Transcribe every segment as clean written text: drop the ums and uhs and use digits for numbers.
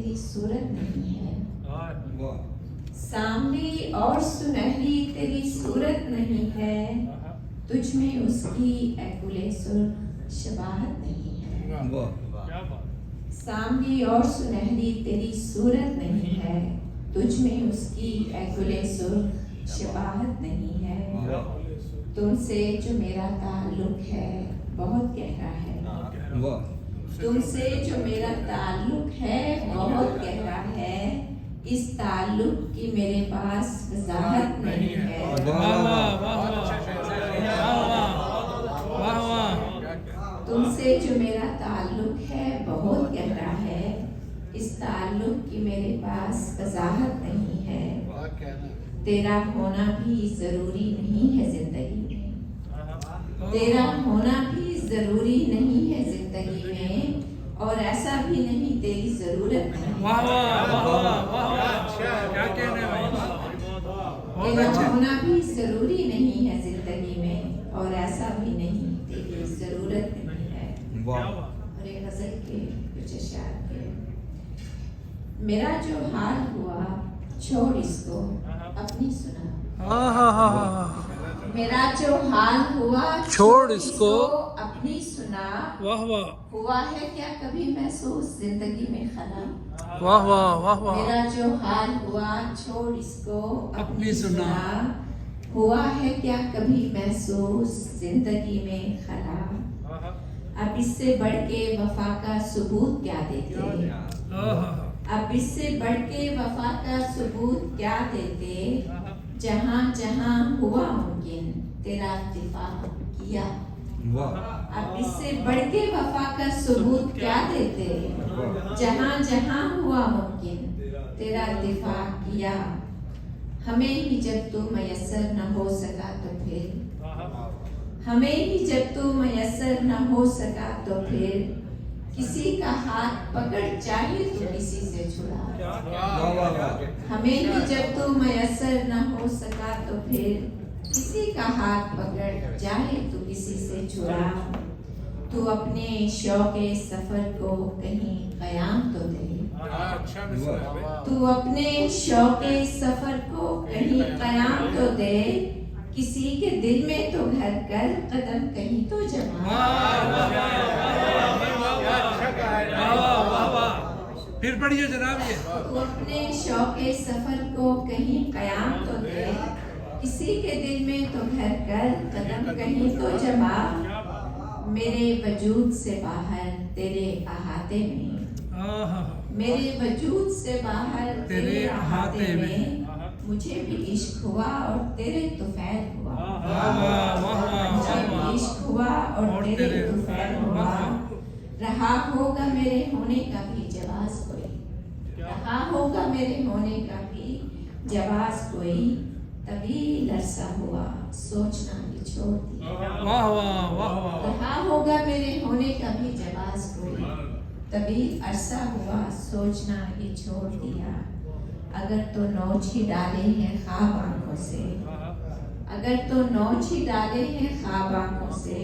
तेरी सूरत नहीं है, सांवली और सुनहरी तेरी सूरत नहीं है, तुझ में उसकी ऐकुले सुर शबाहत नहीं है। सांवली और सुनहरी तेरी सूरत नहीं है, तुझ में उसकी ऐकुले सुर शबाहत नहीं है। तुमसे जो मेरा ताल्लुक है बहुत गहरा है, तुमसे जो मेरा ताल्लुक है बहुत गहरा है, इस ताल्लुक की मेरे पास वजाहत नहीं है। तुमसे जो मेरा ताल्लुक है बहुत गहरा है, इस ताल्लुक की मेरे पास वजाहत नहीं है। तेरा होना भी जरूरी नहीं है जिंदगी में, तेरा होना भी जरूरी नहीं है जिंदगी में, और ऐसा भी नहीं तेरी जरूरत नहीं। तेरा होना भी जरूरी नहीं है जिंदगी में, और ऐसा भी नहीं तेरी जरूरत नहीं है। और एक गजल के कुछ अशआर के, मेरा जो हाल हुआ छोड़ इसको अपनी सुना, मेरा जो हाल हुआ छोड़ इसको अपनी सुना। वाह वाह, हुआ है क्या कभी महसूस जिंदगी में खला, वाह वाह, वाह वाह। मेरा जो हाल हुआ छोड़ इसको अपनी सुना। हुआ है क्या कभी महसूस जिंदगी में खला, अब इससे बढ़ के वफा का सबूत क्या देते, अब इससे बढ़ के वफा का सबूत क्या देते, जहाँ जहाँ हुआ मुमकिन तेरा दिफा किया। अब इससे बढ़ के वफा का सबूत क्या देते, जहाँ जहाँ हुआ मुमकिन तेरा दिफा किया। हमें ही जब तू मयस्सर न हो सका तो फिर, हमें ही जब तू मयस्सर न हो सका तो फिर, किसी का हाथ पकड़ चाहे तो किसी से छुड़ा। हमें ही जब तू मयस्सर न हो सका तो फिर, किसी का हाथ पकड़ चाहे तो किसी से छुड़ा। तू अपने शौके सफर को कहीं कयाम तो दे, तू अपने शौके सफर को कहीं कयाम तो दे, किसी के दिल में तो घर कर कदम कहीं तो जमा। फिर पढ़िए जनाब ये। तू अपने शौके सफर को कहीं कयाम तो दे, किसी के दिल में तो घर कर कदम कहीं तो जमा। मेरे वजूद से बाहर तेरे अहाते में, मेरे वजूद से बाहर तेरे अहाते में, मुझे भी इश्क हुआ और तेरे तुफैल हुआ। मुझे भी इश्क हुआ और तेरे तुफैल हुआ। रहा होगा मेरे होने का भी जवाज कोई, रहा होगा मेरे होने का भी जवाज कोई, तभी लरसा हुआ सोचना ही छोड़ दिया। वाह वाह, वाह वाह। रहा होगा मेरे होने का भी जवाज कोई, तभी अरसा हुआ सोचना ही छोड़ दिया। अगर तो नौच ही डाले हैं ख्वाब आंखों से, अगर तो नौच ही डाले हैं ख्वाब आंखों से,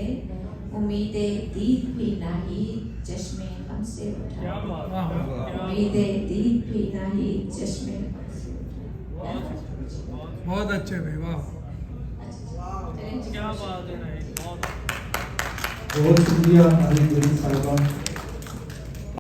उम्मीदें दीद भी नाही चश्मे गम से उठा। उम्मीदें दीद भी नाही चश्मे गम से उठा। बहुत अच्छे भाई, वाह। क्या बात है, बहुत शुक्रिया साहिबा।